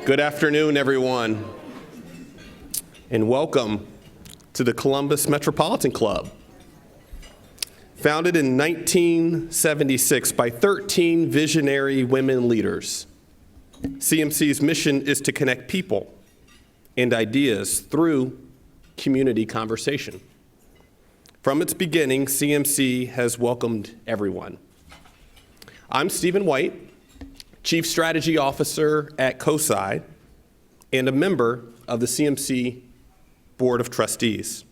Good afternoon, everyone, and welcome to the Columbus Metropolitan Club. Founded in 1976 by 13 visionary women leaders, CMC's mission is to connect people and ideas through community conversation. From its beginning, CMC has welcomed everyone. I'm Stephen White, Chief Strategy Officer at COSI and a member of the CMC Board of Trustees.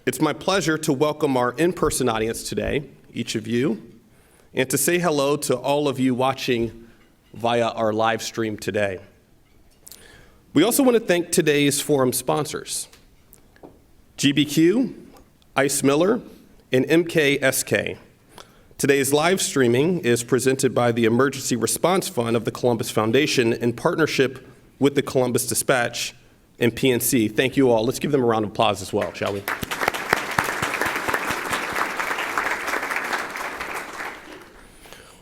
It's my pleasure to welcome our in-person audience today, each of you, and to say hello to all of you watching via our live stream today. We also want to thank today's forum sponsors, GBQ, Ice Miller, and MKSK. Today's live streaming is presented by the Emergency Response Fund of the Columbus Foundation in partnership with the Columbus Dispatch and PNC. Thank you all. Let's give them a round of applause as well, shall we?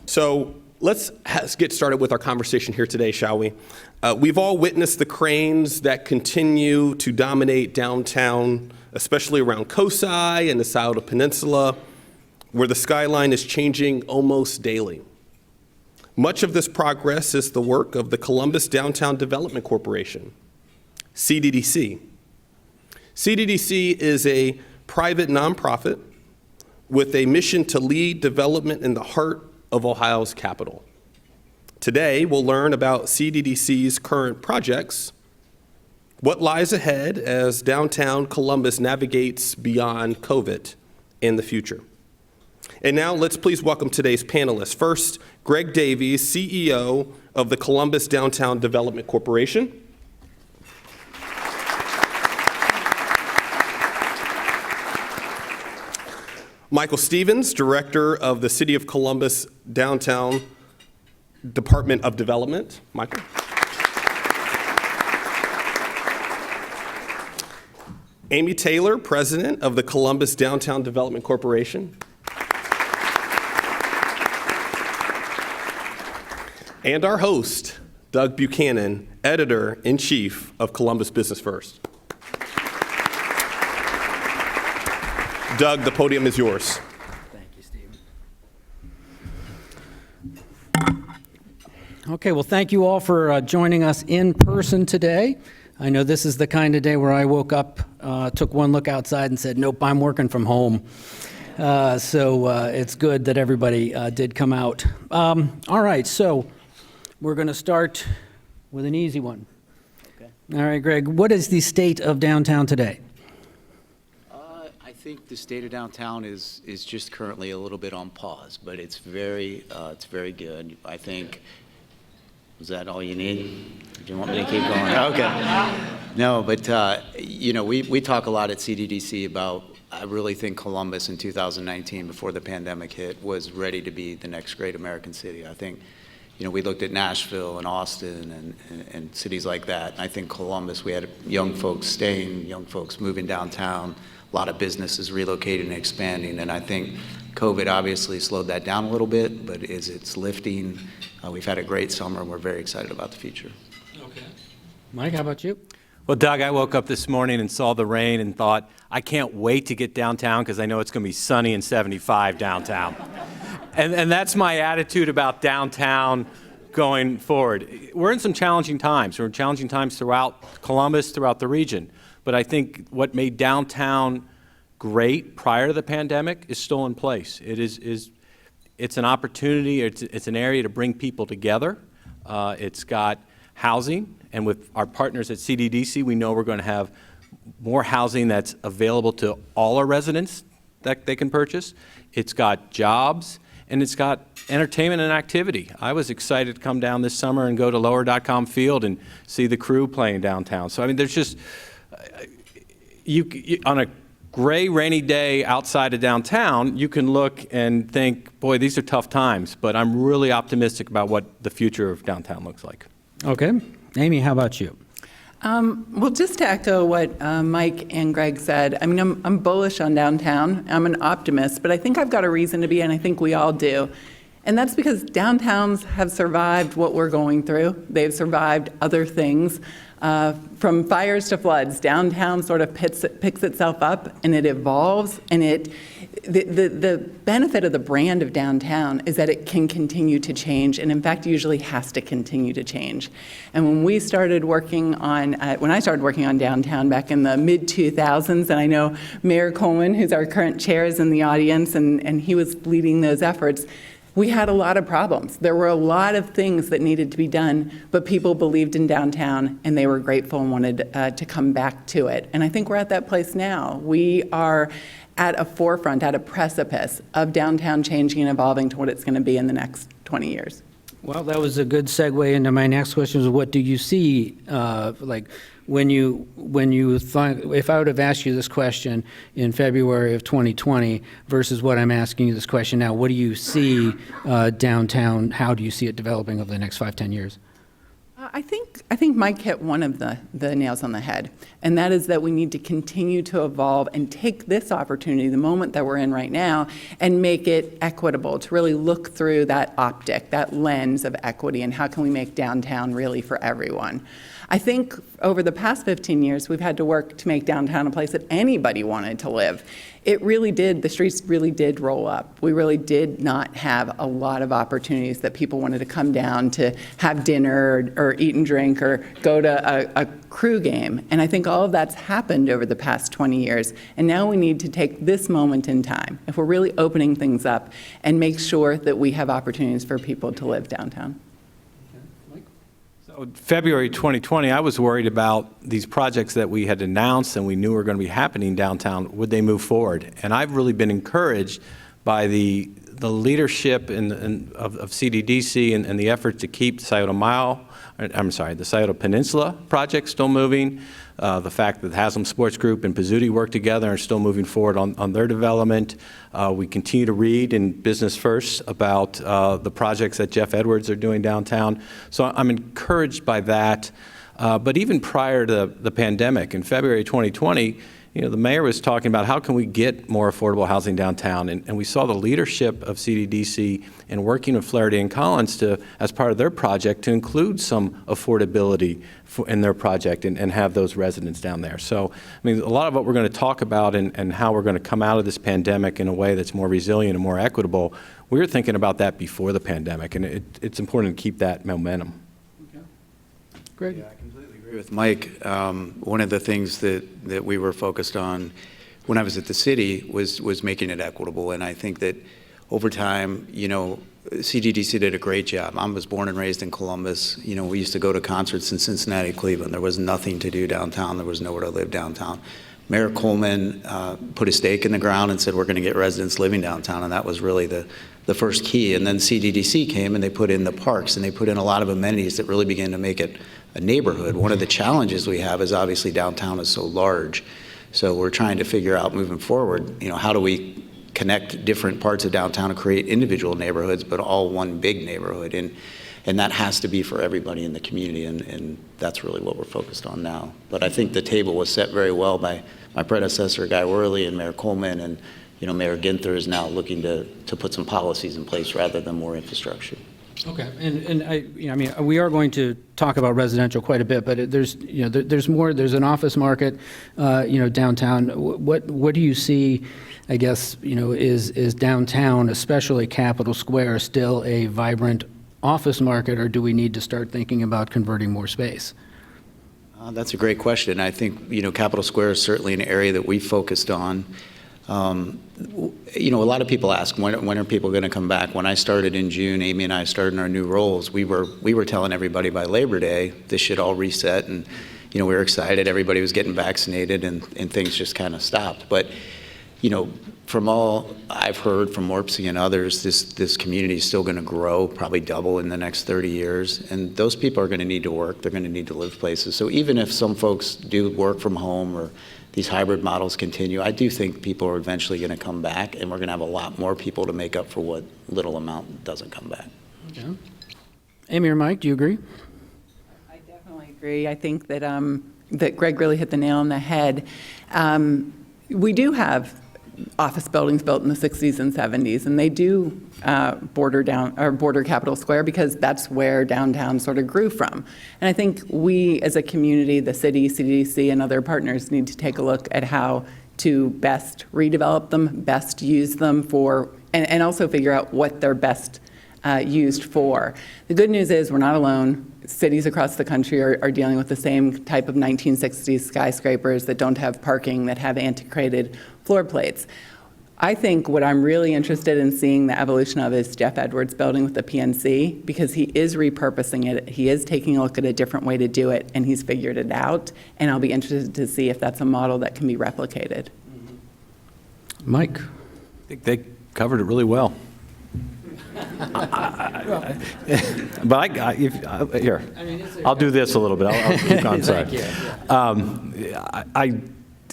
So let's get started with our conversation here today, shall we? We've all witnessed the cranes that continue to dominate downtown, especially around COSI and the Scioto Peninsula, where the skyline is changing almost daily. Much of this progress is the work of the Columbus Downtown Development Corporation, CDDC. CDDC is a private nonprofit with a mission to lead development in the heart of Ohio's capital. Today, we'll learn about CDDC's current projects, what lies ahead as downtown Columbus navigates beyond COVID in the future. And now let's please welcome today's panelists. First, Greg Davies, CEO of the Columbus Downtown Development Corporation. Michael Stevens, Director of the City of Columbus Downtown Department of Development. Michael. Amy Taylor, President of the Columbus Downtown Development Corporation. And our host, Doug Buchanan, Editor-in-Chief of Columbus Business First. Doug, the podium is yours. Thank you, Steve. Okay, well, thank you all for joining us in person today. I know this is the kind of day where I woke up, took one look outside and said, nope, I'm working from home. So it's good that everybody did come out. All right, so we're going to start with an easy one. Okay. All right, Greg, what is the state of downtown today? I think the state of downtown is just currently a little bit on pause, but it's very good. I think, was that all you need? Do you want me to keep going? Okay. No, but you know, we talk a lot at CDDC about, I really think Columbus in 2019, before the pandemic hit, was ready to be the next great American city. I think, you know, we looked at Nashville and Austin and cities like that. And I think Columbus, we had young folks staying, young folks moving downtown, a lot of businesses relocating and expanding. And I think COVID obviously slowed that down a little bit, but as it's lifting, we've had a great summer and we're very excited about the future. Okay. Mike, how about you? Well, Doug, I woke up this morning and saw the rain and thought, I can't wait to get downtown because I know it's going to be sunny and 75 downtown. And that's my attitude about downtown going forward. We're in some challenging times. We're in challenging times throughout Columbus, throughout the region. But I think what made downtown great prior to the pandemic is still in place. It's an opportunity, it's an area to bring people together. It's got housing, and with our partners at CDDC, we know we're going to have more housing that's available to all our residents that they can purchase. It's got jobs, and it's got entertainment and activity. I was excited to come down this summer and go to lower.com field and see the crew playing downtown. So, I mean, there's just, on a gray, rainy day outside of downtown, you can look and think, boy, these are tough times, but I'm really optimistic about what the future of downtown looks like. Okay. Amy, how about you? Well, just to echo what Mike and Greg said, I mean, I'm bullish on downtown. I'm an optimist, but I think I've got a reason to be, and I think we all do. And that's because downtowns have survived what we're going through. They've survived other things. From fires to floods, downtown sort of picks itself up and it evolves. And the benefit of the brand of downtown is that it can continue to change, and in fact usually has to continue to change. And when I started working on downtown back in the mid-2000s, and I know Mayor Coleman, who's our current chair, is in the audience, and he was leading those efforts, we had a lot of problems. There were a lot of things that needed to be done, but people believed in downtown and they were grateful and wanted to come back to it. And I think we're at that place now. We are at a forefront, at a precipice of downtown changing and evolving to what it's going to be in the next 20 years. Well, that was a good segue into my next question, is what do you see, like, when you thought, if I would have asked you this question in February of 2020 versus what I'm asking you this question now, what do you see downtown? How do you see it developing over the next 5-10 years? I think Mike hit one of the nails on the head, and that is that we need to continue to evolve and take this opportunity, the moment that we're in right now, and make it equitable, to really look through that optic, that lens of equity, and how can we make downtown really for everyone. I think over the past 15 years, we've had to work to make downtown a place that anybody wanted to live. It really did, the streets really did roll up. We really did not have a lot of opportunities that people wanted to come down to have dinner or eat and drink or go to a crew game. And I think all of that's happened over the past 20 years. And now we need to take this moment in time, if we're really opening things up, and make sure that we have opportunities for people to live downtown. February 2020, I was worried about these projects that we had announced and we knew were going to be happening downtown. Would they move forward? And I've really been encouraged by the leadership of CDDC and the effort to keep the Scioto Peninsula project still moving. The fact that the Haslam Sports Group and Pizzuti work together and are still moving forward on their development. We continue to read in Business First about the projects that Jeff Edwards are doing downtown. So I'm encouraged by that. But even prior to the pandemic, in February 2020, the mayor was talking about how can we get more affordable housing downtown, and we saw the leadership of CDDC in working with Flaherty and Collins as part of their project to include some affordability in their project and have those residents down there. So, I mean, a lot of what we're going to talk about and how we're going to come out of this pandemic in a way that's more resilient and more equitable, we were thinking about that before the pandemic, and it's important to keep that momentum. Okay. Great. Yeah, I completely agree with Mike. One of the things that we were focused on when I was at the city was making it equitable, and I think that over time, CDDC did a great job. I was born and raised in Columbus. We used to go to concerts in Cincinnati, Cleveland. There was nothing to do downtown. There was nowhere to live downtown. Mayor Coleman put a stake in the ground and said, we're going to get residents living downtown, and that was really the first key. And then CDDC came and they put in the parks and they put in a lot of amenities that really began to make it a neighborhood. One of the challenges we have is obviously downtown is so large. So we're trying to figure out moving forward, how do we connect different parts of downtown to create individual neighborhoods, but all one big neighborhood. And that has to be for everybody in the community, and that's really what we're focused on now. But I think the table was set very well by my predecessor, Guy Worley, and Mayor Coleman, and Mayor Ginther is now looking to put some policies in place rather than more infrastructure. Okay, and we are going to talk about residential quite a bit, but there's more. There's an office market, downtown. What do you see? I guess is downtown, especially Capitol Square, still a vibrant office market, or do we need to start thinking about converting more space? That's a great question. I think Capitol Square is certainly an area that we focused on. A lot of people ask, when are people going to come back? When I started in June, Amy and I started in our new roles, we were telling everybody by Labor Day this should all reset, and we were excited. Everybody was getting vaccinated, and things just kind of stopped. But from all I've heard from Morpsey and others, this community is still going to grow, probably double in the next 30 years. And those people are going to need to work. They're going to need to live places. So even if some folks do work from home or these hybrid models continue, I do think people are eventually going to come back, and we're going to have a lot more people to make up for what little amount doesn't come back. Okay. Amy or Mike, do you agree? I definitely agree. I think that that Greg really hit the nail on the head. We do have office buildings built in the 60s and 70s, and they do border Capitol Square because that's where downtown sort of grew from. And I think we, as a community, the city, CDC, and other partners need to take a look at how to best redevelop them, best use them for, and also figure out what they're best used for. The good news is we're not alone. Cities across the country are dealing with the same type of 1960s skyscrapers that don't have parking, that have antiquated floor plates. I think what I'm really interested in seeing the evolution of is Jeff Edwards' building with the PNC, because he is repurposing it. He is taking a look at a different way to do it, and he's figured it out. And I'll be interested to see if that's a model that can be replicated. Mike? I think they covered it really well. But here, I'll do this a little bit. I'll keep on. Sorry.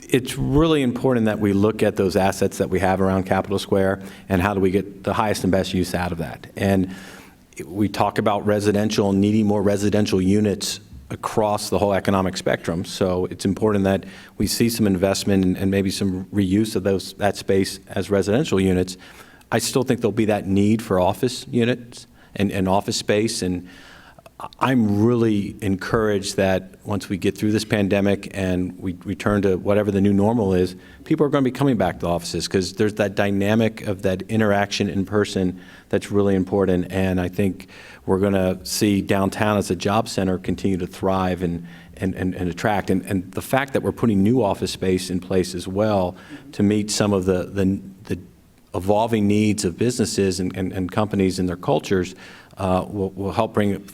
It's really important that we look at those assets that we have around Capitol Square and how do we get the highest and best use out of that. And we talk about residential and needing more residential units across the whole economic spectrum. So it's important that we see some investment and maybe some reuse of that space as residential units. I still think there'll be that need for office units and office space, and I'm really encouraged that once we get through this pandemic and we return to whatever the new normal is, people are going to be coming back to offices because there's that dynamic of that interaction in person that's really important, and I think we're going to see downtown as a job center continue to thrive and attract. And the fact that we're putting new office space in place as well to meet some of the evolving needs of businesses and companies and their cultures will help bring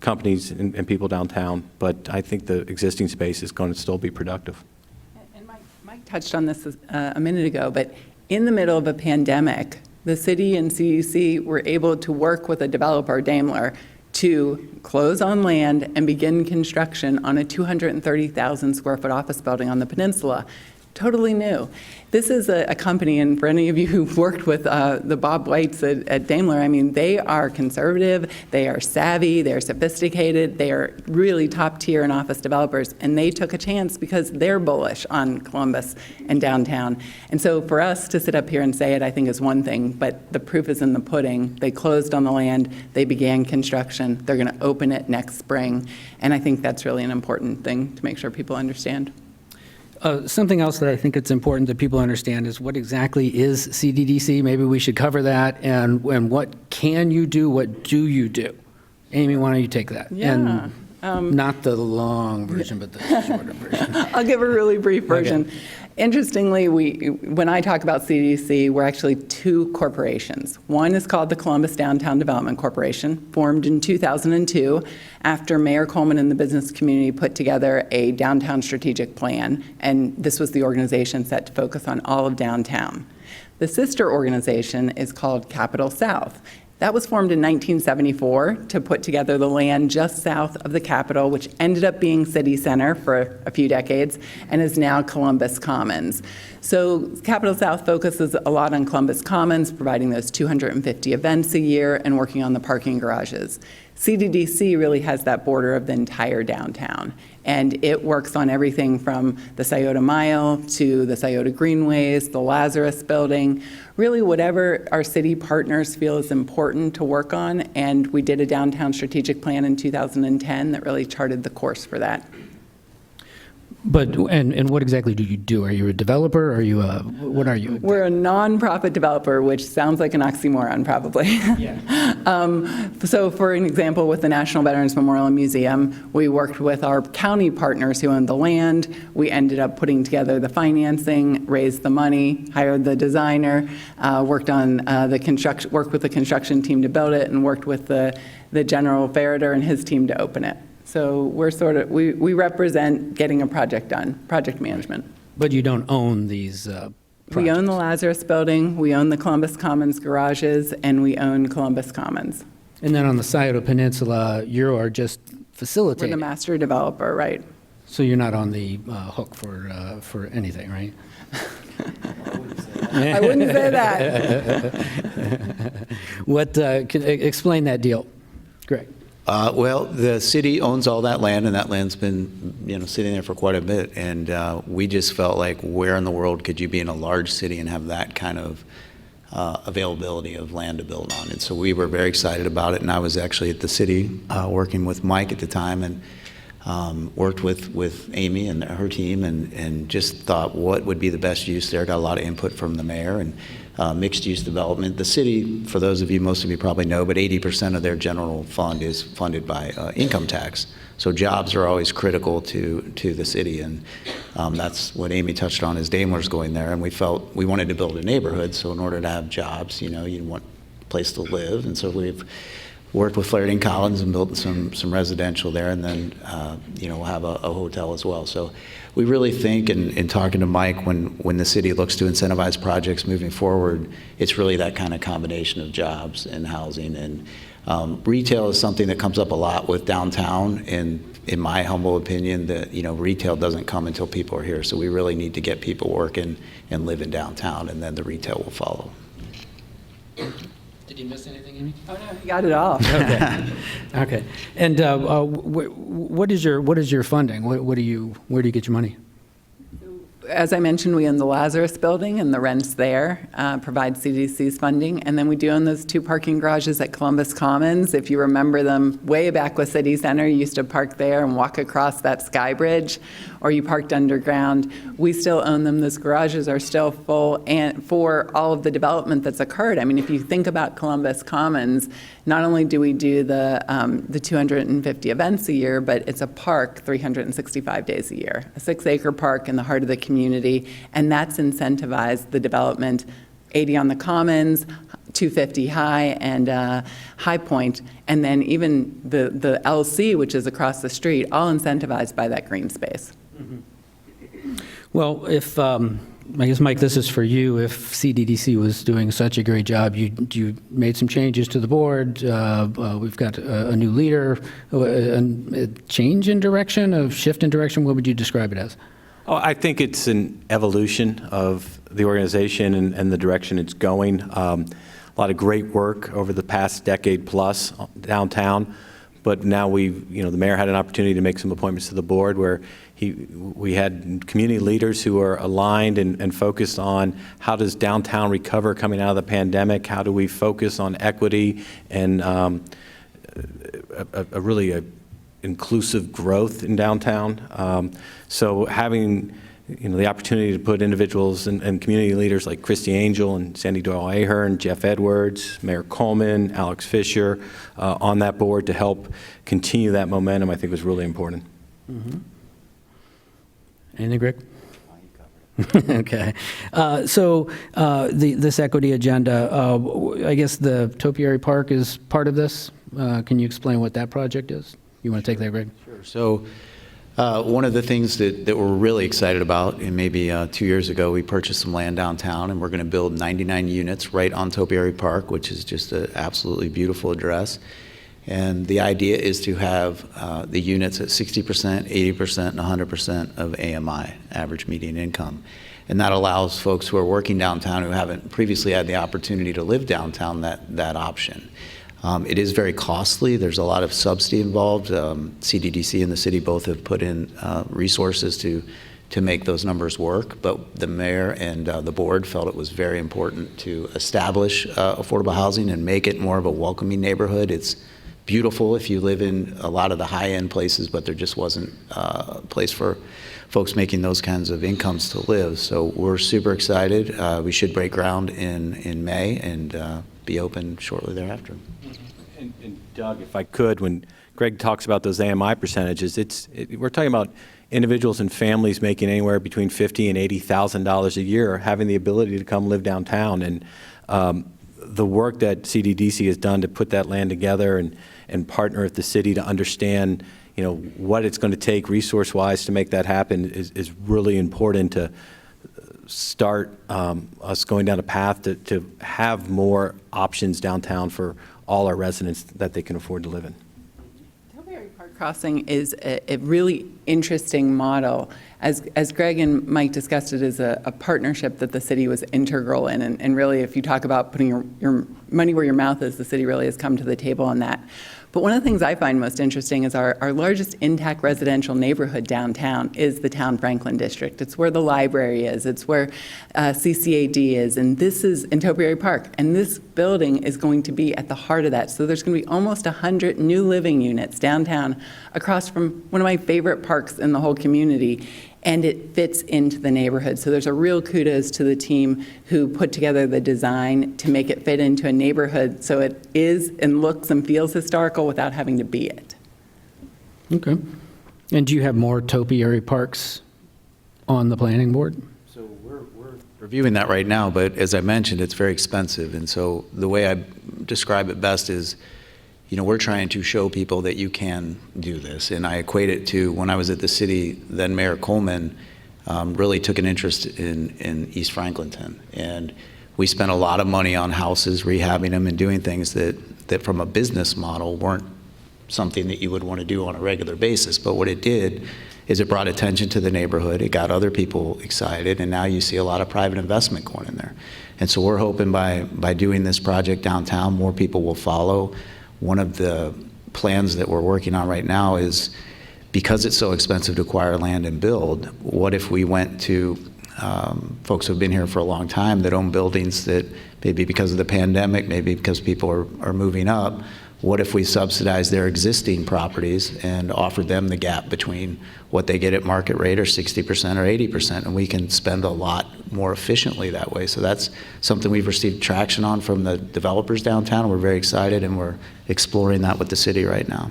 companies and people downtown. But I think the existing space is going to still be productive. And Mike touched on this a minute ago, but in the middle of a pandemic, the city and CDC were able to work with a developer, Daimler, to close on land and begin construction on a 230,000 square foot office building on the peninsula. Totally new. This is a company, and for any of you who've worked with the Bob Whites at Daimler, I mean, they are conservative, they are savvy, they're sophisticated, they are really top tier in office developers, and they took a chance because they're bullish on Columbus and downtown. And so for us to sit up here and say it, I think is one thing, but the proof is in the pudding. They closed on the land, they began construction, they're going to open it next spring, and I think that's really an important thing to make sure people understand. Something else that I think it's important that people understand is what exactly is CDDC. Maybe we should cover that, and what can you do, what do you do? Amy, why don't you take that? Yeah. And not the long version, but the shorter version. I'll give a really brief version. Okay. Interestingly, when I talk about CDC, we're actually two corporations. One is called the Columbus Downtown Development Corporation, formed in 2002 after Mayor Coleman and the business community put together a downtown strategic plan, and this was the organization set to focus on all of downtown. The sister organization is called Capitol South. That was formed in 1974 to put together the land just south of the Capitol, which ended up being City Center for a few decades and is now Columbus Commons. So Capitol South focuses a lot on Columbus Commons, providing those 250 events a year and working on the parking garages. CDDC really has that border of the entire downtown, and it works on everything from the Scioto Mile to the Scioto Greenways, the Lazarus Building, really whatever our city partners feel is important to work on, and we did a downtown strategic plan in 2010 that really charted the course for that. But, and what exactly do you do? Are you a developer? Are you what are you? We're a nonprofit developer, which sounds like an oxymoron, probably. Yeah. So for an example, with the National Veterans Memorial and Museum, we worked with our county partners who owned the land. We ended up putting together the financing, raised the money, hired the designer, worked on worked with the construction team to build it, and worked with the general farrier and his team to open it. So we're we represent getting a project done, project management. But you don't own these We own the projects. Lazarus Building, we own the Columbus Commons garages, and we own Columbus Commons. And then on the Scioto Peninsula, you are just We're the facilitating. master developer, right? So you're not on the hook for anything, right? I wouldn't say that. What? Explain that deal, Greg. Well, the city owns all that land, and that land's been, sitting there for quite a bit. And we just felt like, where in the world could you be in a large city and have that kind of availability of land to build on? And so we were very excited about it. And I was actually at the city working with Mike at the time, and worked with Amy and her team, and just thought what would be the best use there. Got a lot of input from the mayor, and mixed-use development. The city, for those of you, most of you probably know, but 80% of their general fund is funded by income tax. So jobs are always critical to the city, and that's what Amy touched on, is Daimler's going there, and we felt we wanted to build a neighborhood, so in order to have jobs, you want a place to live, and so we've worked with Flaherty and Collins and built some residential there, and then we'll have a hotel as well. So we really think, in talking to Mike, when the city looks to incentivize projects moving forward, it's really that kind of combination of jobs and housing. And retail is something that comes up a lot with downtown, and in my humble opinion, that retail doesn't come until people are here. So we really need to get people working and living downtown, and then the retail will follow. Did you miss anything, Amy? Oh, no, you got it all. Okay. Okay. And what is your funding? Where do you get your money? As I mentioned, we own the Lazarus Building, and the rents there provide CDC's funding. And then we do own those 2 parking garages at Columbus Commons. If you remember them, way back with City Center, you used to park there and walk across that sky bridge, or you parked underground. We still own them. Those garages are still full, and for all of the development that's occurred. I mean, if you think about Columbus Commons, not only do we do the 250 events a year, but it's a park 365 days a year, a 6-acre park in the heart of the community, and that's incentivized the development. 80 on the Commons, 250 High, and High Point, and then even the LC, which is across the street, all incentivized by that green space. Well, if I guess, Mike, this is for you. If CDDC was doing such a great job, you made some changes to the board. We've got a new leader, a change in direction, a shift in direction. What would you describe it as? Oh, I think it's an evolution of the organization and the direction it's going. A lot of great work over the past decade plus downtown, but now the mayor had an opportunity to make some appointments to the board where we had community leaders who are aligned and focused on how does downtown recover coming out of the pandemic, how do we focus on equity and a really inclusive growth in downtown. So having the opportunity to put individuals and community leaders like Christy Angel and Sandy Doyle-Ahern, Jeff Edwards, Mayor Coleman, Alex Fisher on that board to help continue that momentum, I think was really important. Mm-hmm. Anything, Greg? Okay. So this equity agenda, I guess the Topiary Park is part of this. Can you explain what that project is? You want to take that, Greg? Sure. So one of the things that we're really excited about, and maybe 2 years ago, we purchased some land downtown, and we're going to build 99 units right on Topiary Park, which is just an absolutely beautiful address. And the idea is to have the units at 60%, 80%, and 100% of AMI, average median income. And that allows folks who are working downtown who haven't previously had the opportunity to live downtown that option. It is very costly. There's a lot of subsidy involved. CDDC and the city both have put in resources to make those numbers work. But the mayor and the board felt it was very important to establish affordable housing and make it more of a welcoming neighborhood. It's beautiful if you live in a lot of the high-end places, but there just wasn't a place for folks making those kinds of incomes to live. So we're super excited. We should break ground in May and be open shortly thereafter. And Doug, if I could, when Greg talks about those AMI percentages, we're talking about individuals and families making anywhere between $50,000 and $80,000 a year having the ability to come live downtown. And the work that CDDC has done to put that land together and partner with the city to understand what it's going to take resource-wise to make that happen is really important to start us going down a path to have more options downtown for all our residents that they can afford to live in. Topiary Park Crossing is a really interesting model. As Greg and Mike discussed, it is a partnership that the city was integral in. And really, if you talk about putting your money where your mouth is, the city really has come to the table on that. But one of the things I find most interesting is our largest intact residential neighborhood downtown is the Town Franklin District. It's where the library is, it's where CCAD is, and this is in Topiary Park. And this building is going to be at the heart of that. So there's going to be almost 100 new living units downtown across from one of my favorite parks in the whole community. And it fits into the neighborhood. So there's a real kudos to the team who put together the design to make it fit into a neighborhood so it is and looks and feels historical without having to be it. Okay. And do you have more topiary parks on the planning board? So we're reviewing that right now, but as I mentioned, it's very expensive. And so the way I describe it best is, we're trying to show people that you can do this. And I equate it to when I was at the city, then Mayor Coleman really took an interest in East Franklinton. And we spent a lot of money on houses, rehabbing them and doing things that from a business model weren't something that you would want to do on a regular basis. But what it did is it brought attention to the neighborhood. It got other people excited. And now you see a lot of private investment going in there. And so we're hoping by doing this project downtown, more people will follow. One of the plans that we're working on right now is, because it's so expensive to acquire land and build, what if we went to folks who have been here for a long time that own buildings that maybe because of the pandemic, maybe because people are moving up, what if we subsidize their existing properties and offered them the gap between what they get at market rate, or 60% or 80%, and we can spend a lot more efficiently that way. So that's something we've received traction on from the developers downtown. We're very excited, and we're exploring that with the city right now.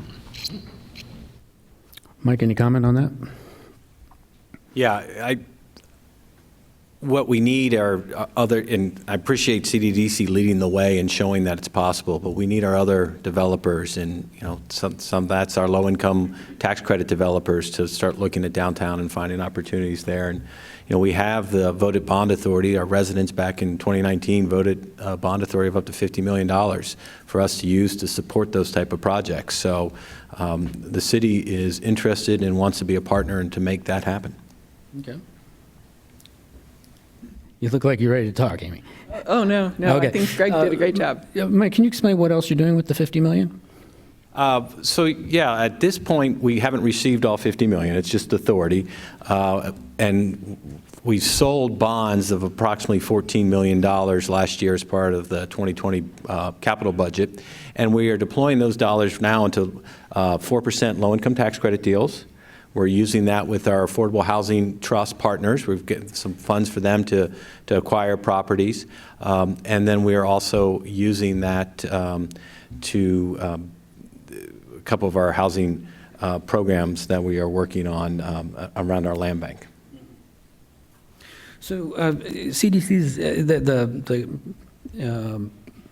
Mike, any comment on that? Yeah, what we need are other, and I appreciate CDDC leading the way and showing that it's possible, but we need our other developers, and some that's our low-income tax credit developers, to start looking at downtown and finding opportunities there. And we have the voted bond authority. Our residents back in 2019 voted a bond authority of up to $50 million for us to use to support those type of projects. So the city is interested and wants to be a partner and to make that happen. Okay. You look like you're ready to talk, Amy. Oh, no. Okay. I think Greg did a great job. Mike, can you explain what else you're doing with the $50 million? So yeah, at this point, we haven't received all $50 million. It's just authority. And we sold bonds of approximately $14 million last year as part of the 2020 capital budget. And we are deploying those dollars now into 4% low-income tax credit deals. We're using that with our affordable housing trust partners. We've got some funds for them to acquire properties. And then we are also using that to a couple of our housing programs that we are working on around our land bank. So CDC's, the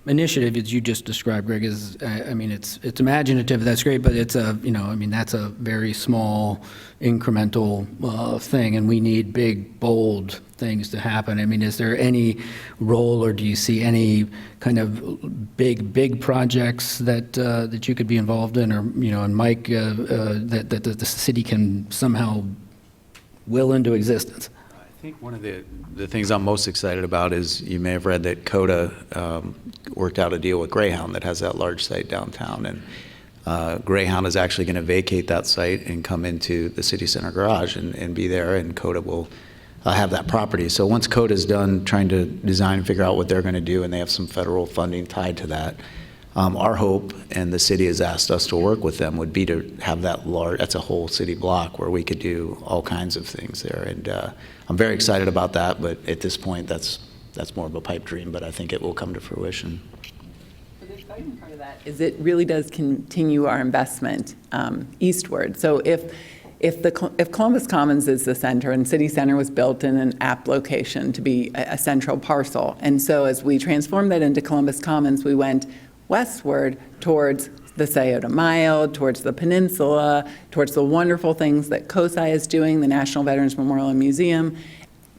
initiative as you just described, Greg, is, I mean, it's imaginative, that's great, but it's a, that's a very small incremental thing, and we need big, bold things to happen. I mean, is there any role, or do you see any kind of big projects that you could be involved in, or, and Mike, that the city can somehow will into existence? I think one of the things I'm most excited about is, you may have read that CODA worked out a deal with Greyhound that has that large site downtown, and Greyhound is actually going to vacate that site and come into the city center garage and be there, and CODA will have that property. So once CODA is done trying to design and figure out what they're going to do, and they have some federal funding tied to that, our hope, and the city has asked us to work with them, would be to have that large, that's a whole city block where we could do all kinds of things there. And I'm very excited about that, but at this point, that's more of a pipe dream, but I think it will come to fruition. The exciting part of that is it really does continue our investment eastward. So if Columbus Commons is the center, and City Center was built in an apt location to be a central parcel, and so as we transformed that into Columbus Commons, we went westward towards the Scioto Mile, towards the peninsula, towards the wonderful things that COSI is doing, the National Veterans Memorial and Museum.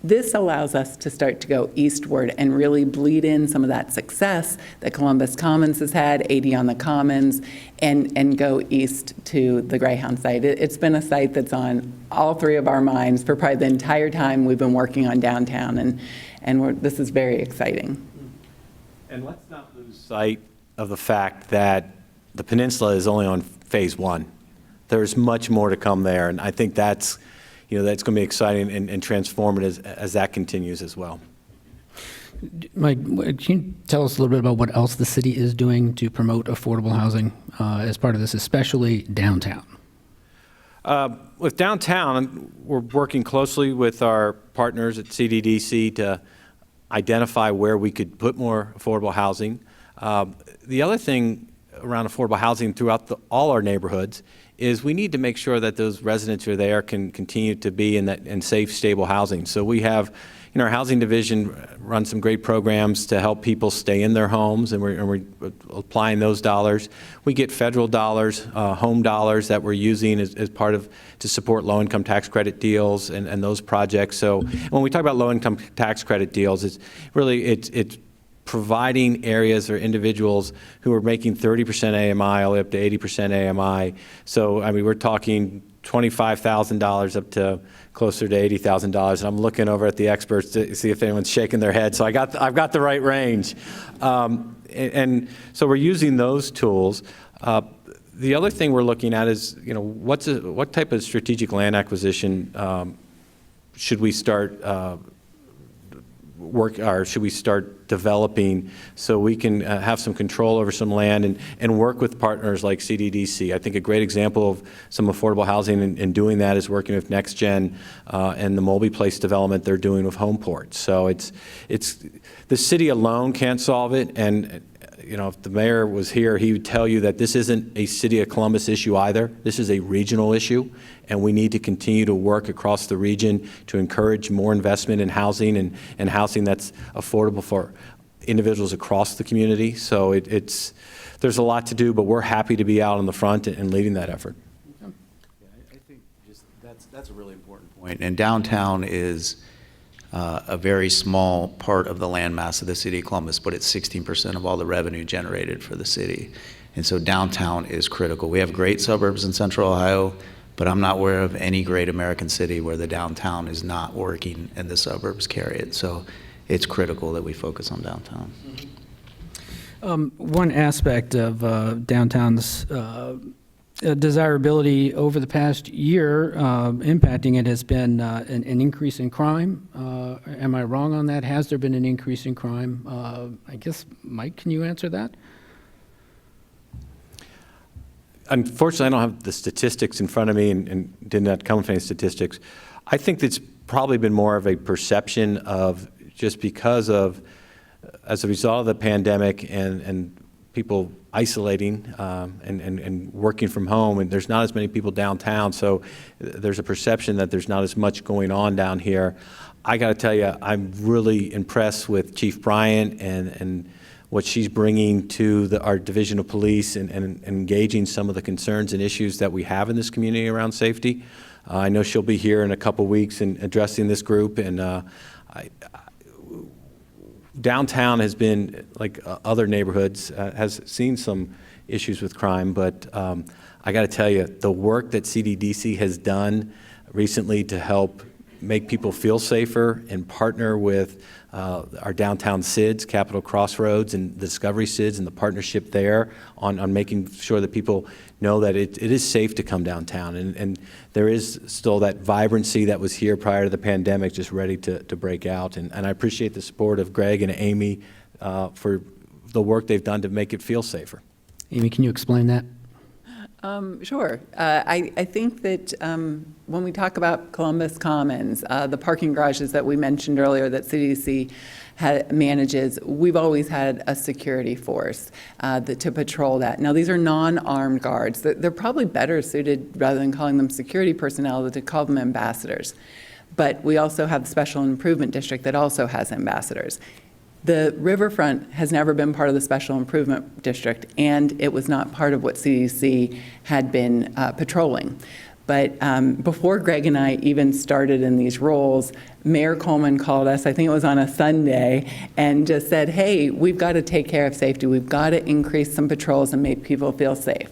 This allows us to start to go eastward and really bleed in some of that success that Columbus Commons has had, 80 on the Commons, and go east to the Greyhound site. It's been a site that's on all three of our minds for probably the entire time we've been working on downtown, and this is very exciting. And let's not lose sight of the fact that the peninsula is only on phase one. There's much more to come there, and I think that's going to be exciting and transformative as that continues as well. Mike, can you tell us a little bit about what else the city is doing to promote affordable housing as part of this, especially downtown? With downtown, we're working closely with our partners at Cddc to identify where we could put more affordable housing. The other thing around affordable housing throughout all our neighborhoods is we need to make sure that those residents who are there can continue to be in safe, stable housing. So we have, our housing division runs some great programs to help people stay in their homes, and we're applying those dollars. We get federal dollars, home dollars that we're using as part of to support low-income tax credit deals and those projects. So when we talk about low-income tax credit deals, it's providing areas or individuals who are making 30% AMI all the way up to 80% AMI. So, I mean, we're talking $25,000 up to closer to $80,000. And I'm looking over at the experts to see if anyone's shaking their head. So I've got the right range. And so we're using those tools. The other thing we're looking at is, what type of strategic land acquisition should we start should we start developing so we can have some control over some land and work with partners like Cddc. I think a great example of some affordable housing and doing that is working with NextGen and the Mulby Place development they're doing with Homeport. So it's the city alone can't solve it, and if the mayor was here, he would tell you that this isn't a City of Columbus issue either. This is a regional issue, and we need to continue to work across the region to encourage more investment in housing and housing that's affordable for individuals across the community. So there's a lot to do, but we're happy to be out on the front and leading that effort. Yeah, I think that's a really important point. And downtown is a very small part of the landmass of the city of Columbus, but it's 16% of all the revenue generated for the city. And so downtown is critical. We have great suburbs in Central Ohio, but I'm not aware of any great American city where the downtown is not working and the suburbs carry it. So it's critical that we focus on downtown. One aspect of downtown's desirability over the past year, impacting it, has been an increase in crime. Am I wrong on that? Has there been an increase in crime? I guess, Mike, can you answer that? Unfortunately, I don't have the statistics in front of me and did not come from any statistics. I think it's probably been more of a perception of just because of, as a result of the pandemic and people isolating and working from home, and there's not as many people downtown, so there's a perception that there's not as much going on down here. I got to tell you, I'm really impressed with Chief Bryant and what she's bringing to our Division of Police and engaging some of the concerns and issues that we have in this community around safety. I know she'll be here in a couple weeks and addressing this group, and downtown has been, like other neighborhoods, has seen some issues with crime, but I got to tell you, the work that Cddc has done recently to help make people feel safer and partner with our downtown CIDs, Capitol Crossroads, and the Discovery CIDs, and the partnership there on making sure that people know that it is safe to come downtown. And there is still that vibrancy that was here prior to the pandemic, just ready to break out. And I appreciate the support of Greg and Amy for the work they've done to make it feel safer. Amy, can you explain that? Sure. I think that when we talk about Columbus Commons, the parking garages that we mentioned earlier that CDC manages, we've always had a security force to patrol that. Now, these are non-armed guards. They're probably better suited, rather than calling them security personnel, to call them ambassadors. But we also have the Special Improvement District that also has ambassadors. The riverfront has never been part of the Special Improvement District, and it was not part of what CDC had been patrolling. But before Greg and I even started in these roles, Mayor Coleman called us, I think it was on a Sunday, and just said, hey, we've got to take care of safety. We've got to increase some patrols and make people feel safe.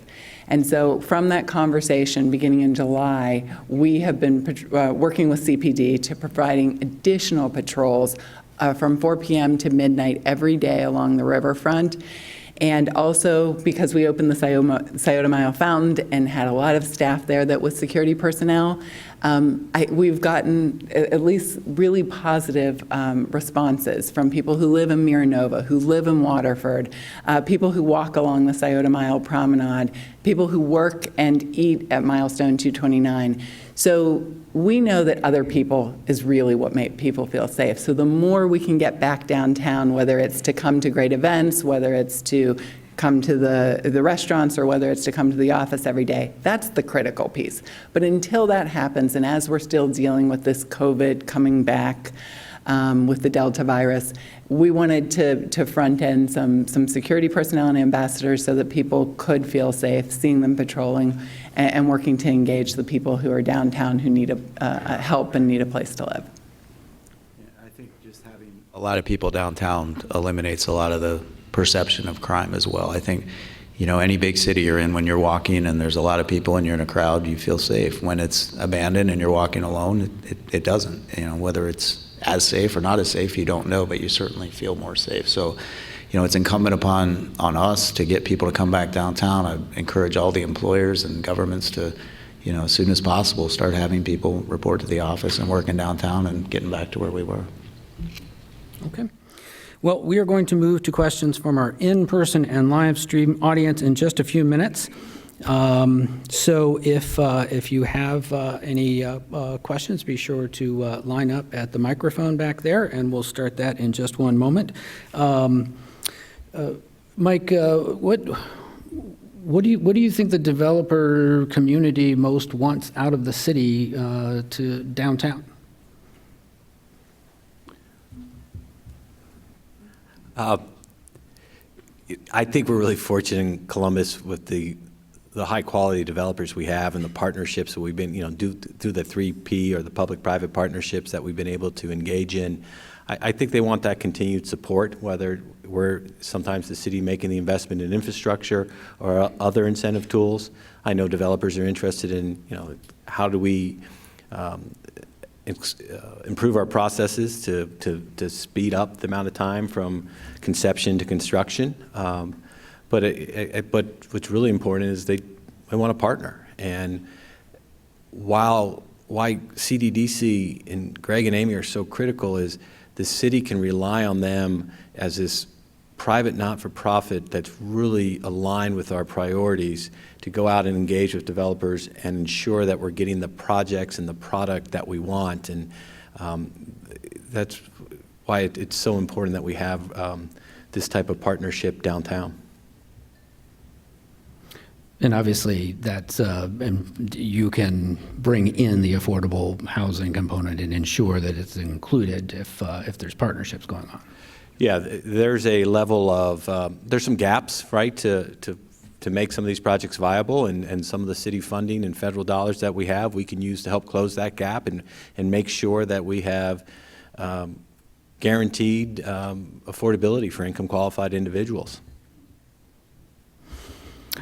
And so from that conversation beginning in July, we have been working with CPD to providing additional patrols from 4 p.m. to midnight every day along the riverfront. And also because we opened the Scioto Mile Fountain and had a lot of staff there that was security personnel, we've gotten at least really positive responses from people who live in Miranova, who live in Waterford, people who walk along the Scioto Mile Promenade, people who work and eat at Milestone 229. So we know that other people is really what make people feel safe. So the more we can get back downtown, whether it's to come to great events, whether it's to come to the restaurants, or whether it's to come to the office every day, that's the critical piece. But until that happens, and as we're still dealing with this COVID coming back with the Delta virus, we wanted to front end some security personnel and ambassadors so that people could feel safe, seeing them patrolling and working to engage the people who are downtown who need help and need a place to live. I think just having a lot of people downtown eliminates a lot of the perception of crime as well. I think, any big city you're in, when you're walking and there's a lot of people and you're in a crowd, you feel safe. When it's abandoned and you're walking alone, it doesn't. Whether it's as safe or not as safe, you don't know, but you certainly feel more safe. So, it's incumbent on us to get people to come back downtown. I encourage all the employers and governments to, as soon as possible, start having people report to the office and working downtown and getting back to where we were. Okay. Well, we are going to move to questions from our in-person and live stream audience in just a few minutes. So if you have any questions, be sure to line up at the microphone back there, and we'll start that in just one moment. Mike, what do you think the developer community most wants out of the city to downtown? I think we're really fortunate in Columbus with the high quality developers we have and the partnerships that we've been, through the 3P or the public-private partnerships that we've been able to engage in. I think they want that continued support, whether we're sometimes the city making the investment in infrastructure or other incentive tools. I know developers are interested in, how do we improve our processes to speed up the amount of time from conception to construction. But what's really important is they want to partner. And why Cddc and Greg and Amy are so critical is the city can rely on them as this private not-for-profit that's really aligned with our priorities to go out and engage with developers and ensure that we're getting the projects and the product that we want. And that's why it's so important that we have this type of partnership downtown. And obviously, that's and you can bring in the affordable housing component and ensure that it's included if there's partnerships going on. Yeah, there's a level of there's some gaps, right, to make some of these projects viable, and some of the city funding and federal dollars that we have, we can use to help close that gap and make sure that we have guaranteed affordability for income qualified individuals.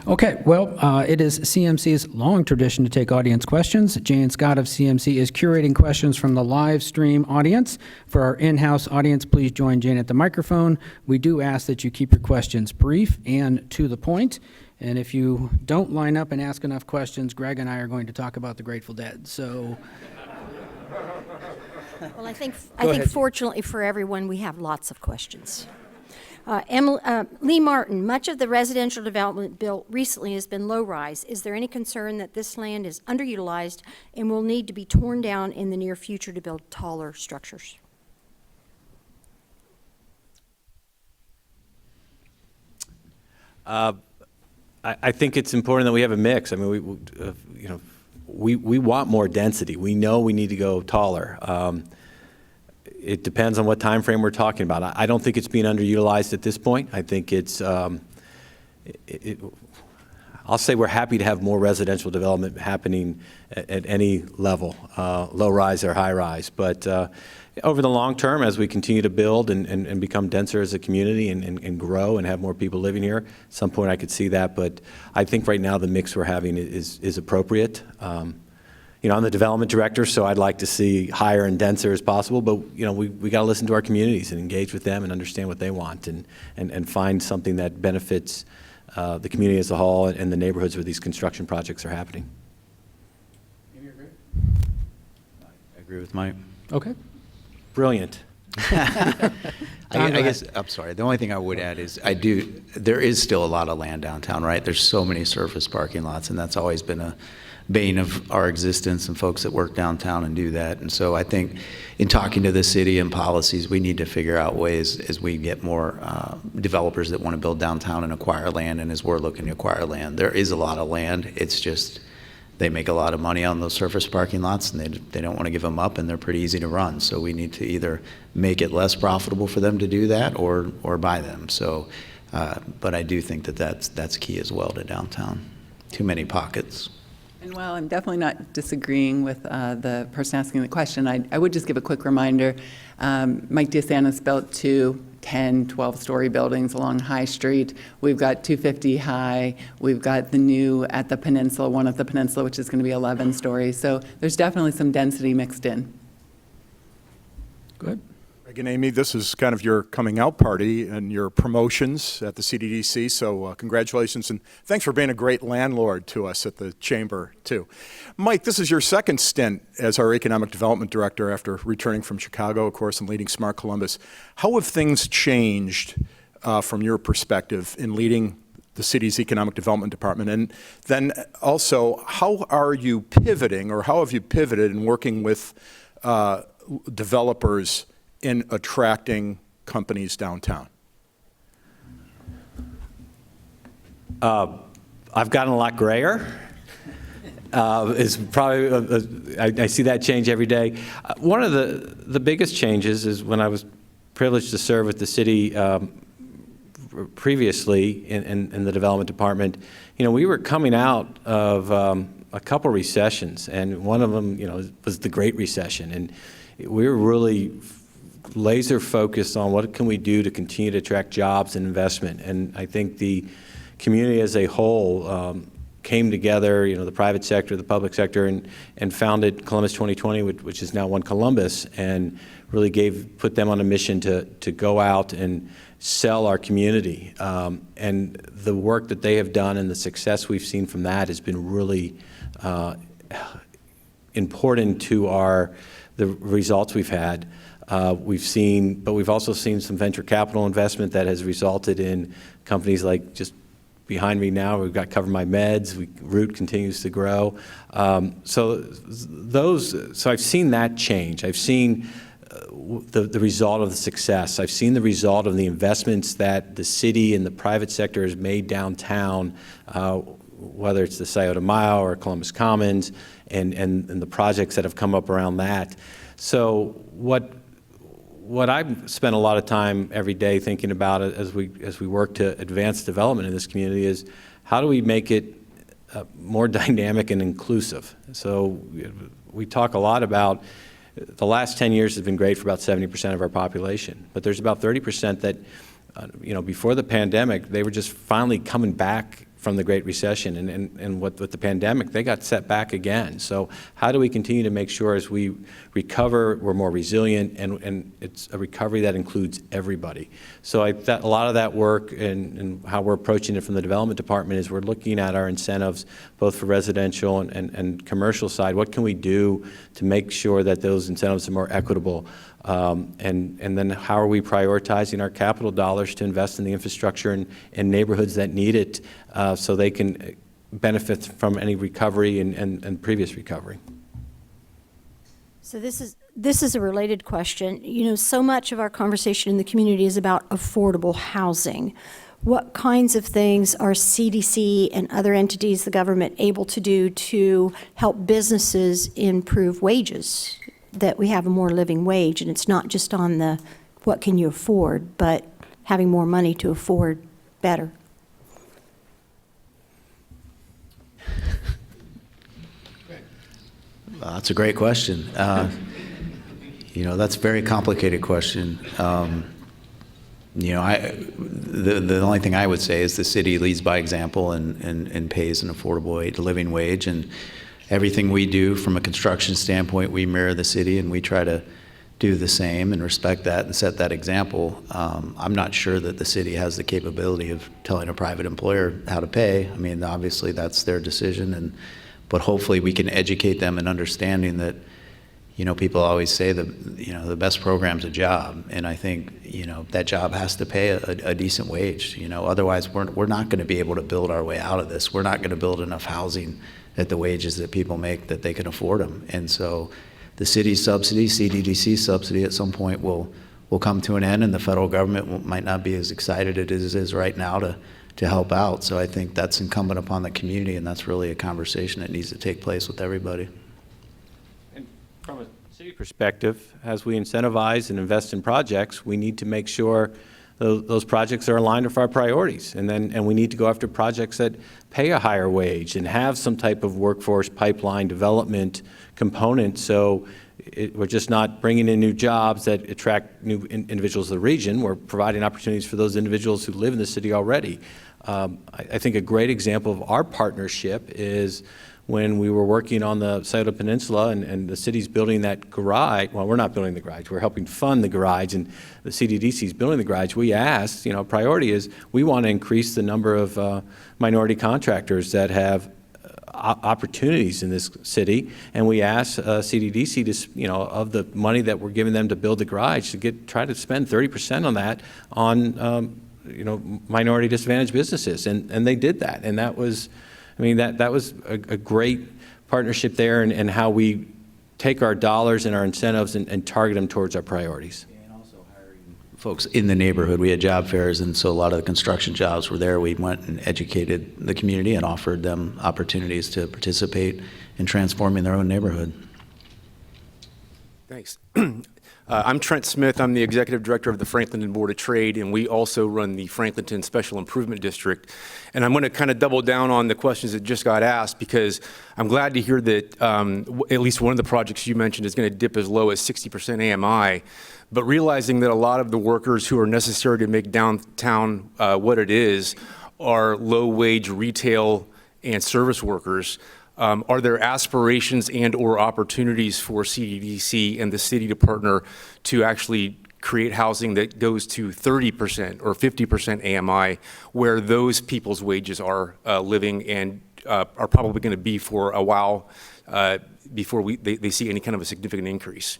Okay, well, it is CMC's long tradition to take audience questions. Jane Scott of CMC is curating questions from the live stream audience. For our in-house audience, please join Jane at the microphone. We do ask that you keep your questions brief and to the point. And if you don't line up and ask enough questions, Greg and I are going to talk about the Grateful Dead. So, well, I think ahead. fortunately for everyone, we have lots of questions. Lee Martin, much of the residential development built recently has been low-rise. Is there any concern that this land is underutilized and will need to be torn down in the near future to build taller structures? I think it's important that we have a mix. I mean, we want more density. We know we need to go taller. It depends on what time frame we're talking about. I don't think it's being underutilized at this point. I think it's, I'll say we're happy to have more residential development happening at any level, low rise or high rise. But over the long term, as we continue to build and become denser as a community and grow and have more people living here, at some point I could see that. But I think right now the mix we're having is appropriate. I'm the development director, so I'd like to see higher and denser as possible, but, we got to listen to our communities and engage with them and understand what they want and find something that benefits the community as a whole and the neighborhoods where these construction projects are happening. I agree with Mike. Okay. Brilliant. I guess, I'm sorry, the only thing I would add is there is still a lot of land downtown, right? There's so many surface parking lots, and that's always been a bane of our existence and folks that work downtown and do that. And so I think in talking to the city and policies, we need to figure out ways as we get more developers that want to build downtown and acquire land, and as we're looking to acquire land. There is a lot of land. It's just they make a lot of money on those surface parking lots, and they don't want to give them up, and they're pretty easy to run. So we need to either make it less profitable for them to do that or buy them. So, but I do think that's key as well to downtown. Too many pockets. And while I'm definitely not disagreeing with the person asking the question, I would just give a quick reminder. Mike DeSantis built 2 10, 12-story buildings along High Street. We've got 250 High. We've got the new at the Peninsula, one at the Peninsula, which is going to be 11 stories. So there's definitely some density mixed in. Good. Greg and Amy, this is kind of your coming out party and your promotions at the CDDC, so congratulations, and thanks for being a great landlord to us at the Chamber, too. Mike, this is your second stint as our Economic Development Director after returning from Chicago, of course, and leading Smart Columbus. How have things changed from your perspective in leading the city's Economic Development Department? And then also, how are you pivoting, or how have you pivoted in working with developers in attracting companies downtown? I've gotten a lot grayer. Is probably I see that change every day. One of the biggest changes is when I was privileged to serve with the city previously in the development department. We were coming out of a couple recessions, and one of them, was the Great Recession, and we were really laser focused on what can we do to continue to attract jobs and investment. And I think the community as a whole came together, the private sector, the public sector, and founded Columbus 2020, which is now One Columbus, and really put them on a mission to go out and sell our community. And the work that they have done and the success we've seen from that has been really important to the results we've had. But we've also seen some venture capital investment that has resulted in companies like just behind me now. We've got Cover My Meds. Root continues to grow. So I've seen that change. I've seen the result of the success. I've seen the result of the investments that the city and the private sector has made downtown, whether it's the Scioto Mile or Columbus Commons, and the projects that have come up around that. So what I've spent a lot of time every day thinking about as we work to advance development in this community is how do we make it more dynamic and inclusive. So we talk a lot about the last 10 years has been great for about 70% of our population, but there's about 30% that before the pandemic they were just finally coming back from the Great Recession, and with the pandemic, they got set back again. So how do we continue to make sure as we recover, we're more resilient, and it's a recovery that includes everybody? So a lot of that work and how we're approaching it from the development department is we're looking at our incentives, both for residential and commercial side. What can we do to make sure that those incentives are more equitable? And then how are we prioritizing our capital dollars to invest in the infrastructure and neighborhoods that need it so they can benefit from any recovery and previous recovery? So this is a related question. So much of our conversation in the community is about affordable housing. What kinds of things are CDC and other entities, the government, able to do to help businesses improve wages, that we have a more living wage, and it's not just on the what can you afford, but having more money to afford better? That's a great question. That's a very complicated question. The only thing I would say is the city leads by example and pays an affordable living wage. And everything we do from a construction standpoint, we mirror the city, and we try to do the same and respect that and set that example. I'm not sure that the city has the capability of telling a private employer how to pay. I mean, obviously that's their decision, but hopefully we can educate them in understanding that, people always say that, the best program's a job, and I think, that job has to pay a decent wage. Otherwise we're not going to be able to build our way out of this. We're not going to build enough housing at the wages that people make that they can afford them, and so the city's subsidy, CDDC subsidy, at some point will come to an end, and the federal government might not be as excited as it is right now to help out. So I think that's incumbent upon the community, and that's really a conversation that needs to take place with everybody. And from a city perspective, as we incentivize and invest in projects, we need to make sure those projects are aligned with our priorities. And we need to go after projects that pay a higher wage and have some type of workforce pipeline development component. So we're just not bringing in new jobs that attract new individuals to the region. We're providing opportunities for those individuals who live in the city already. I think a great example of our partnership is when we were working on the Scioto Peninsula and the city's building that garage. Well, we're not building the garage. We're helping fund the garage, and the CDDC is building the garage. We asked, priority is we want to increase the number of minority contractors that have opportunities in this city, and we asked CDDC to, of the money that we're giving them to build the garage, to try to spend 30% on that on, minority disadvantaged businesses, and they did that, and that was. That was a great partnership there, and how we take our dollars and our incentives and target them towards our priorities. And also hiring folks in the neighborhood. We had job fairs, and so a lot of the construction jobs were there. We went and educated the community and offered them opportunities to participate in transforming their own neighborhood. Thanks. I'm Trent Smith. I'm the Executive Director of the Franklinton Board of Trade, and we also run the Franklinton Special Improvement District. And I'm going to kind of double down on the questions that just got asked, because I'm glad to hear that at least one of the projects you mentioned is going to dip as low as 60% AMI. But realizing that a lot of the workers who are necessary to make downtown what it is are low-wage retail and service workers, are there aspirations and or opportunities for CDDC and the city to partner to actually create housing that goes to 30% or 50% AMI, where those people's wages are living and are probably going to be for a while before they see any kind of a significant increase?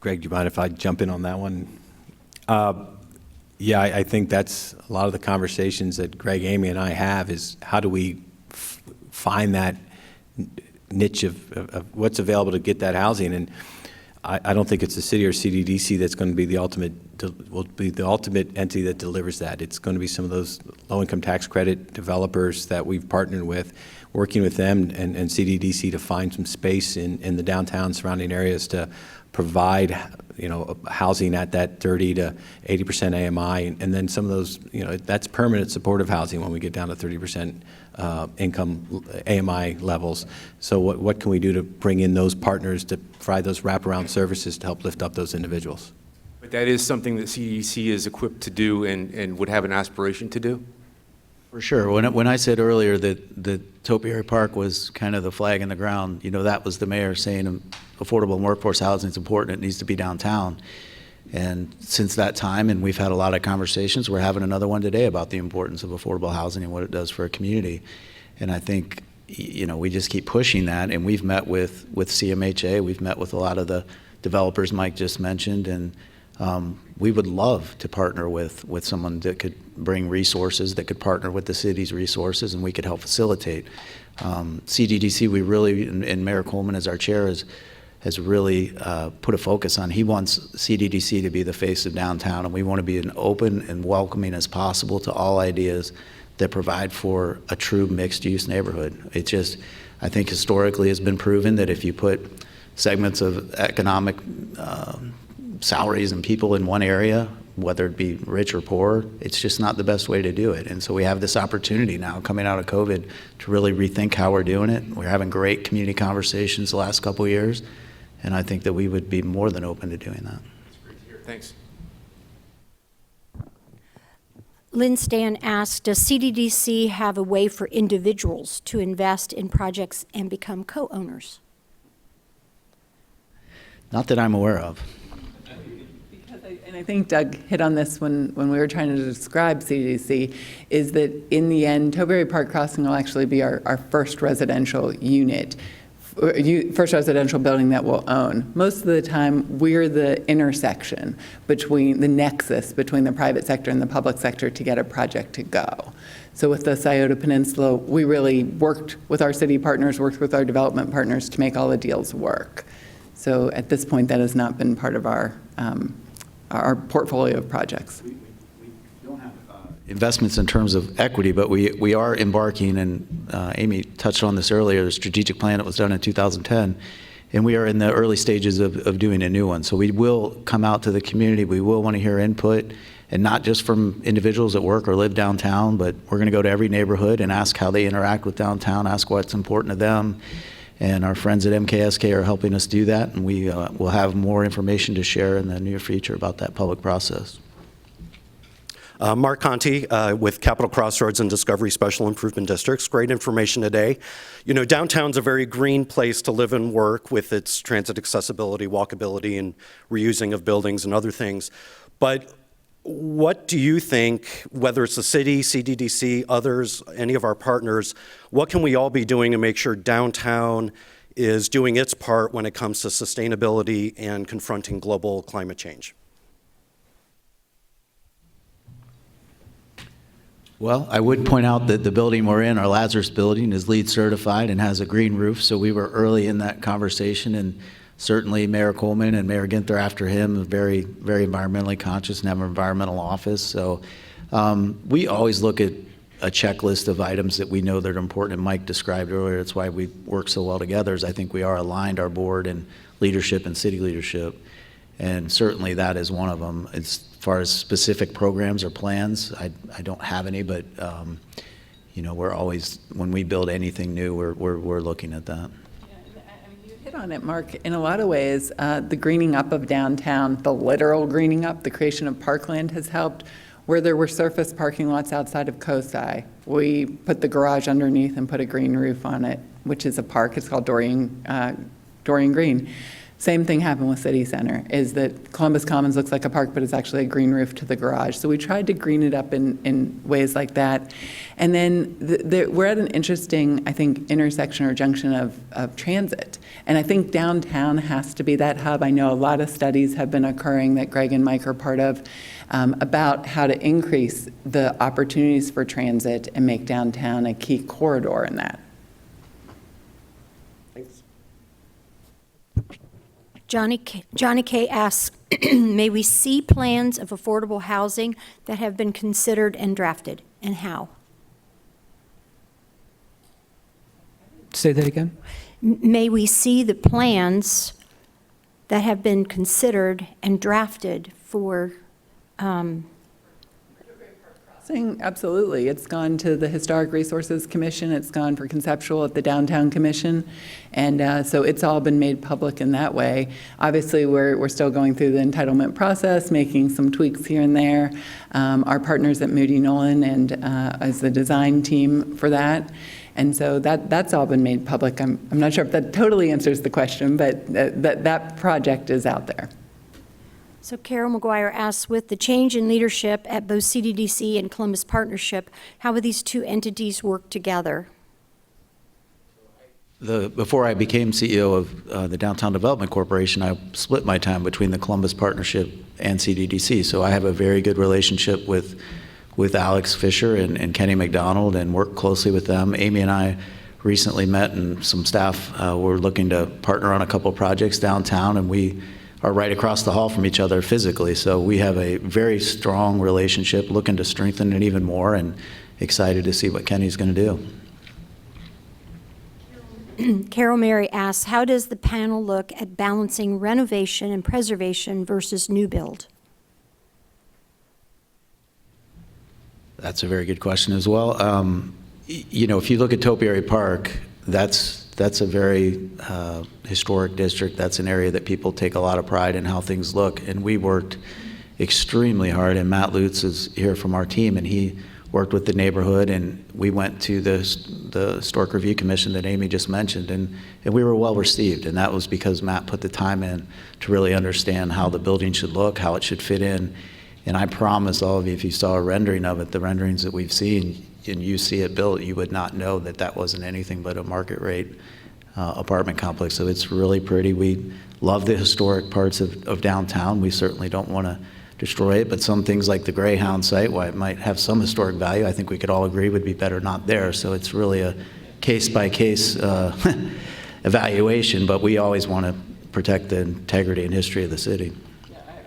Greg, do you mind if I jump in on that one? Yeah, I think that's a lot of the conversations that Greg, Amy, and I have is how do we find that niche of what's available to get that housing. And I don't think it's the city or CDDC that's going to be the ultimate entity that delivers that. It's going to be some of those low-income tax credit developers that we've partnered with, working with them and CDDC to find some space in the downtown surrounding areas to provide housing at that 30 to 80% AMI, and then some of those, that's permanent supportive housing when we get down to 30% income AMI levels. So what can we do to bring in those partners to provide those wraparound services to help lift up those individuals? But that is something that CDC is equipped to do and would have an aspiration to do? For sure. When I said earlier that Topiary Park was kind of the flag in the ground, that was the mayor saying affordable workforce housing is important. It needs to be downtown. And since that time, and we've had a lot of conversations, we're having another one today about the importance of affordable housing and what it does for a community. And I think, we just keep pushing that. And we've met with CMHA. We've met with a lot of the developers Mike just mentioned. And we would love to partner with someone that could bring resources, that could partner with the city's resources, and we could help facilitate. CDDC, we really, and Mayor Coleman as our chair, has really put a focus on. He wants CDDC to be the face of downtown, and we want to be as open and welcoming as possible to all ideas that provide for a true mixed-use neighborhood. It just, I think historically has been proven that if you put segments of economic salaries and people in one area, whether it be rich or poor, it's just not the best way to do it. And so we have this opportunity now coming out of COVID to really rethink how we're doing it. We're having great community conversations the last couple of years, and I think that we would be more than open to doing that. That's great to hear. Thanks. Lynn Stan asked, does CDDC have a way for individuals to invest in projects and become co-owners? Not that I'm aware of. And I think Doug hit on this when we were trying to describe CDC, is that in the end, Toberry Park Crossing will actually be our first residential unit, first residential building that we'll own. Most of the time, we're the intersection between the nexus between the private sector and the public sector to get a project to go. So with the Scioto Peninsula, we really worked with our city partners, worked with our development partners to make all the deals work. So at this point, that has not been part of our portfolio of projects. We don't have investments in terms of equity, but we are embarking, and Amy touched on this earlier, the strategic plan that was done in 2010, and we are in the early stages of doing a new one. So we will come out to the community. We will want to hear input, and not just from individuals that work or live downtown, but we're going to go to every neighborhood and ask how they interact with downtown, ask what's important to them. And our friends at MKSK are helping us do that, and we will have more information to share in the near future about that public process. Mark Conti with Capital Crossroads and Discovery Special Improvement Districts. Great information today. You know, downtown's a very green place to live and work with its transit accessibility, walkability, and reusing of buildings and other things. But what do you think, whether it's the city, CDDC, others, any of our partners, what can we all be doing to make sure downtown is doing its part when it comes to sustainability and confronting global climate change? Well, I would point out that the building we're in, our Lazarus building, is LEED certified and has a green roof, so we were early in that conversation, and certainly Mayor Coleman and Mayor Ginther after him are very, very environmentally conscious and have an environmental office. So we always look at a checklist of items that we know that are important, and Mike described earlier. That's why we work so well together, is I think we are aligned, our board and leadership and city leadership, and certainly that is one of them. As far as specific programs or plans, I don't have any, but you know, we're always, when we build anything new, we're looking at that. Hit on it, Mark. In a lot of ways, the greening up of downtown, the literal greening up, the creation of parkland has helped. Where there were surface parking lots outside of COSI, we put the garage underneath and put a green roof on it, which is a park. It's called Dorian Green. Same thing happened with City Center, is that Columbus Commons looks like a park, but it's actually a green roof to the garage. So we tried to green it up in ways like that. And then we're at an interesting, I think, intersection or junction of transit. And I think downtown has to be that hub. I know a lot of studies have been occurring that Greg and Mike are part of about how to increase the opportunities for transit and make downtown a key corridor in that. Thanks. Johnny K asks, may we see plans of affordable housing that have been considered and drafted, and how? Say that again? May we see the plans that have been considered and drafted for, Absolutely. It's gone to the Historic Resources Commission. It's gone for conceptual at the Downtown Commission. And so it's all been made public in that way. Obviously, we're still going through the entitlement process, making some tweaks here and there. Our partners at Moody Nolan and as the design team for that. And so that's all been made public. I'm not sure if that totally answers the question, but that project is out there. so Carol McGuire asks, with the change in leadership at both CDDC and Columbus Partnership, how will these two entities work together? Before I became CEO of the Downtown Development Corporation, I split my time between the Columbus Partnership and CDDC. So I have a very good relationship with Alex Fisher and Kenny McDonald and work closely with them. Amy and I recently met, and some staff were looking to partner on a couple of projects downtown, and we are right across the hall from each other physically. So we have a very strong relationship, looking to strengthen it even more, and excited to see what Kenny's going to do. Carol Mary asks, how does the panel look at balancing renovation and preservation versus new build? That's a very good question as well. You know, if you look at Topiary Park, that's a very historic district. That's an area that people take a lot of pride in how things look. And we worked extremely hard. And Matt Lutz is here from our team, and he worked with the neighborhood, and we went to the Historic Review Commission that Amy just mentioned, and we were well received. And that was because Matt put the time in to really understand how the building should look, how it should fit in. And I promise all of you, if you saw a rendering of it, the renderings that we've seen, and you see it built, you would not know that that wasn't anything but a market rate apartment complex. So it's really pretty. We love the historic parts of downtown. We certainly don't want to destroy it, but some things like the Greyhound site, while it might have some historic value, I think we could all agree would be better not there. So it's really a case-by-case evaluation, but we always want to protect the integrity and history of the city.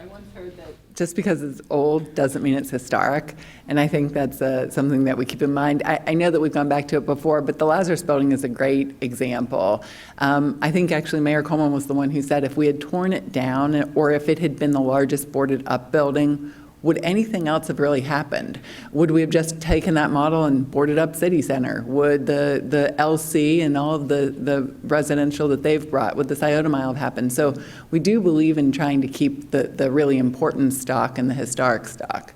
I once heard that just because it's old doesn't mean it's historic, and I think that's something that we keep in mind. I know that we've gone back to it before, but the Lazarus Building is a great example. I think actually Mayor Coleman was the one who said if we had torn it down, or if it had been the largest boarded-up building, would anything else have really happened? Would we have just taken that model and boarded up City Center? Would the LC and all of the residential that they've brought, would the Scioto Mile have happened? So we do believe in trying to keep the really important stock and the historic stock.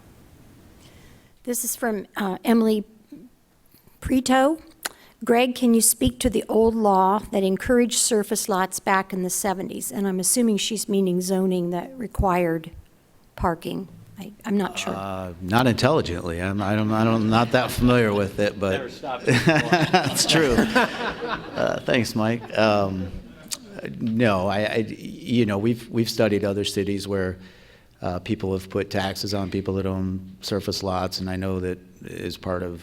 This is from Emily Preto. Greg, can you speak to the old law that encouraged surface lots back in the 70s? And I'm assuming she's meaning zoning that required parking. I'm not sure. Not intelligently. I'm not that familiar with it, but Never stopped. that's true. Thanks, Mike. No, we've studied other cities where people have put taxes on people that own surface lots, and I know that is part of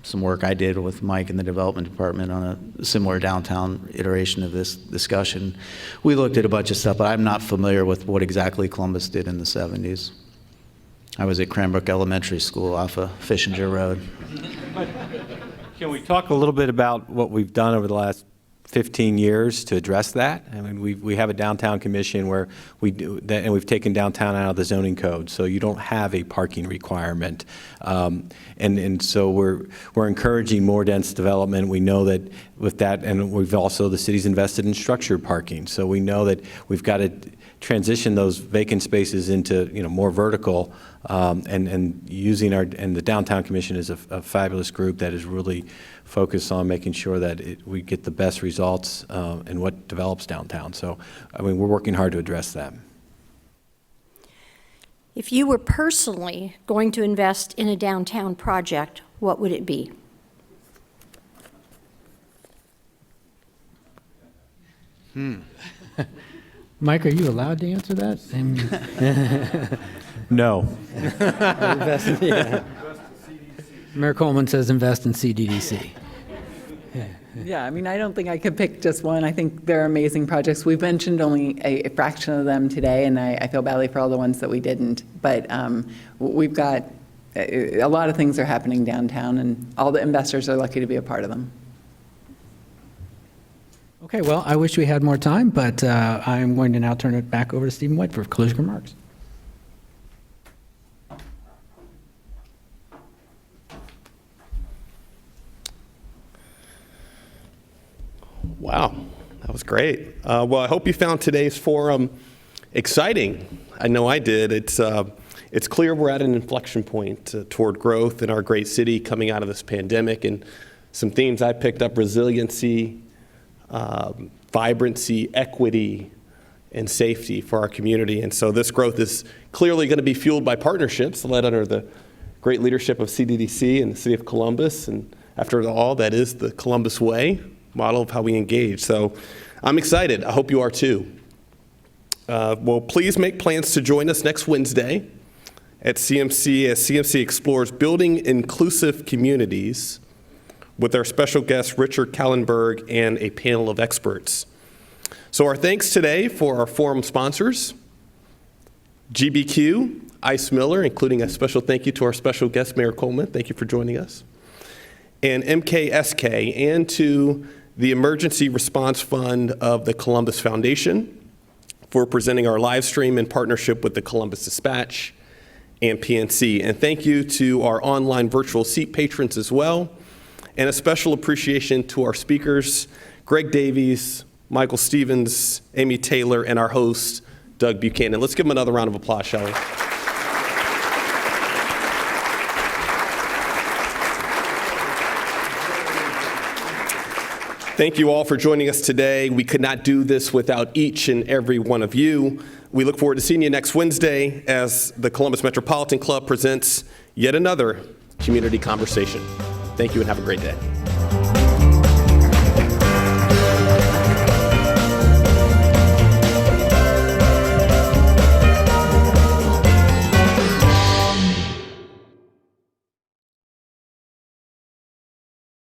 some work I did with Mike in the development department on a similar downtown iteration of this discussion. We looked at a bunch of stuff, but I'm not familiar with what exactly Columbus did in the 70s. I was at Cranbrook Elementary School off of Fishinger Road. Can we talk a little bit about what we've done over the last 15 years to address that? I mean, we have a downtown commission where we do that, and we've taken downtown out of the zoning code, so you don't have a parking requirement. And so we're encouraging more dense development. We know that with that, and we've also, the city's invested in structured parking. So we know that we've got to transition those vacant spaces into, more vertical, and using and the downtown commission is a fabulous group that is really focused on making sure that we get the best results in what develops downtown. So, we're working hard to address that. If you were personally going to invest in a downtown project, what would it be? Mike, are you allowed to answer that? No. Mayor Coleman says invest in CDDC. Yeah, I don't think I could pick just one. I think they're amazing projects. We've mentioned only a fraction of them today, and I feel badly for all the ones that we didn't. But we've got a lot of things are happening downtown, and all the investors are lucky to be a part of them. Okay, well, I wish we had more time, but I'm going to now turn it back over to Stephen White for closing remarks. Wow, that was great. Well, I hope you found today's forum exciting. I know I did. It's clear we're at an inflection point toward growth in our great city coming out of this pandemic, and some themes I picked up: resiliency, vibrancy, equity, and safety for our community. And so this growth is clearly going to be fueled by partnerships led under the great leadership of Cddc and the City of Columbus. And after all, that is the Columbus way, model of how we engage. So I'm excited. I hope you are too. Well, please make plans to join us next Wednesday at CMC as CMC explores building inclusive communities with our special guest, Richard Kallenberg, and a panel of experts. So our thanks today for our forum sponsors, GBQ, Ice Miller, including a special thank you to our special guest, Mayor Coleman. Thank you for joining us. And MKSK, and to the Emergency Response Fund of the Columbus Foundation for presenting our live stream in partnership with the Columbus Dispatch and PNC. And thank you to our online virtual seat patrons as well. And a special appreciation to our speakers, Greg Davies, Michael Stevens, Amy Taylor, and our host, Doug Buchanan. Let's give them another round of applause, shall we? Thank you all for joining us today. We could not do this without each and every one of you. We look forward to seeing you next Wednesday as the Columbus Metropolitan Club presents yet another community conversation. Thank you and have a great day.